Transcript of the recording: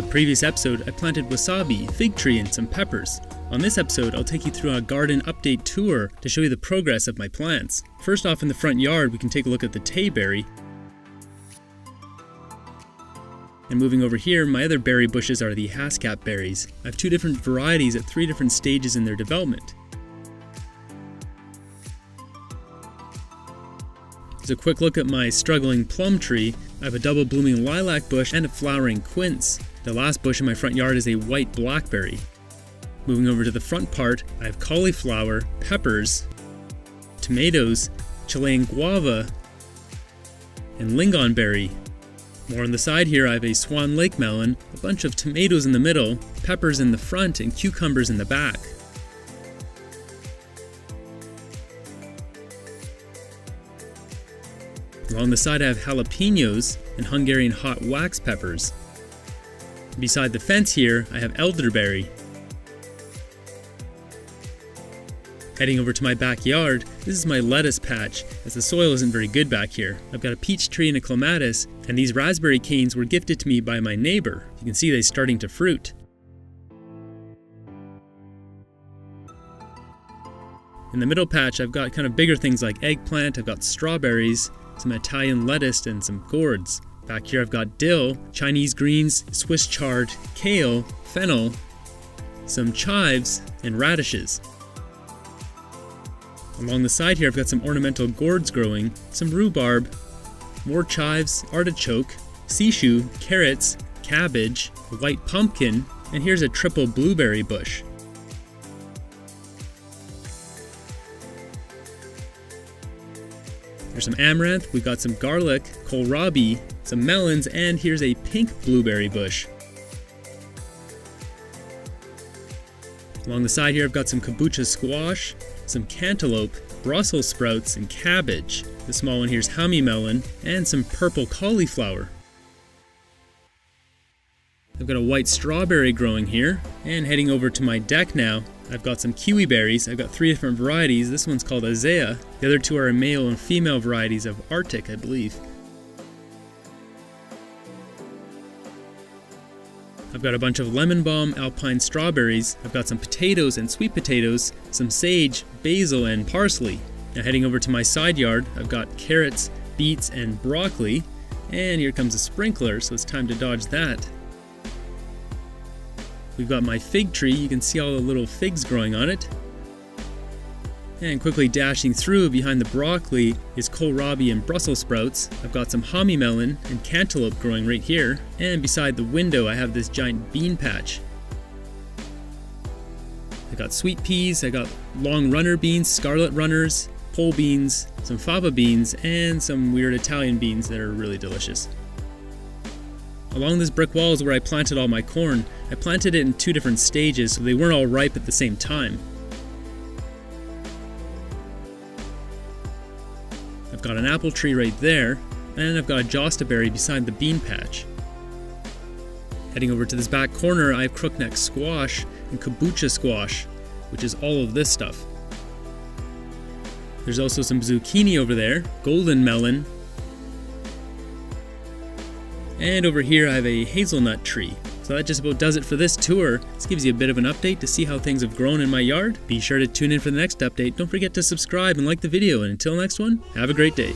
the previous episode, I planted wasabi, fig tree, and some peppers. On this episode, I'll take you through a garden update tour to show you the progress of my plants. First off, in the front yard, we can take a look at the Tayberry. And moving over here, my other berry bushes are the Hascap berries. I have two different varieties at three different stages in their development. As a quick look at my struggling plum tree, I have a double blooming lilac bush and a flowering quince. The last bush in my front yard is a white blackberry. Moving over to the front part, I have cauliflower, peppers, tomatoes, Chilean guava, and Lingon berry. More on the side here, I have a Swan Lake melon, a bunch of tomatoes in the middle, peppers in the front, and cucumbers in the back. Along the side I have jalapenos and Hungarian hot wax peppers. Beside the fence here, I have elderberry. Heading over to my backyard, this is my lettuce patch, as the soil isn't very good back here. I've got a peach tree and a clematis, and these raspberry canes were gifted to me by my neighbor. You can see they're starting to fruit. In the middle patch, I've got kind of bigger things like eggplant, I've got strawberries, some Italian lettuce, and some gourds. Back here I've got dill, Chinese greens, Swiss chard, kale, fennel, some chives, and radishes. Along the side here I've got some ornamental gourds growing, some rhubarb, more chives, artichoke, sishu, carrots, cabbage, a white pumpkin, and here's a triple blueberry bush. There's some amaranth, we've got some garlic, kohlrabi, some melons, and here's a pink blueberry bush. Along the side here I've got some kabocha squash, some cantaloupe, Brussels sprouts, and cabbage. The small one here's honey melon, and some purple cauliflower. I've got a white strawberry growing here, and heading over to my deck now, I've got some kiwi berries. I've got three different varieties. This one's called Azea. The other two are male and female varieties of Arctic, I believe. I've got a bunch of lemon balm alpine strawberries. I've got some potatoes and sweet potatoes, some sage, basil, and parsley. Now heading over to my side yard, I've got carrots, beets, and broccoli. And here comes a sprinkler, so it's time to dodge that. We've got my fig tree, you can see all the little figs growing on it. And quickly dashing through behind the broccoli is kohlrabi and Brussels sprouts. I've got some honey melon and cantaloupe growing right here. And beside the window I have this giant bean patch. I got sweet peas, I got long runner beans, scarlet runners, pole beans, some fava beans, and some weird Italian beans that are really delicious. Along this brick wall is where I planted all my corn. I planted it in two different stages so they weren't all ripe at the same time. I've got an apple tree right there, and I've got a josta berry beside the bean patch. Heading over to this back corner, I have crookneck squash and kabocha squash, which is all of this stuff. There's also some zucchini over there, golden melon, and over here I have a hazelnut tree. So that just about does it for this tour. This gives you a bit of an update to see how things have grown in my yard. Be sure to tune in for the next update. Don't forget to subscribe and like the video, and until next one, have a great day.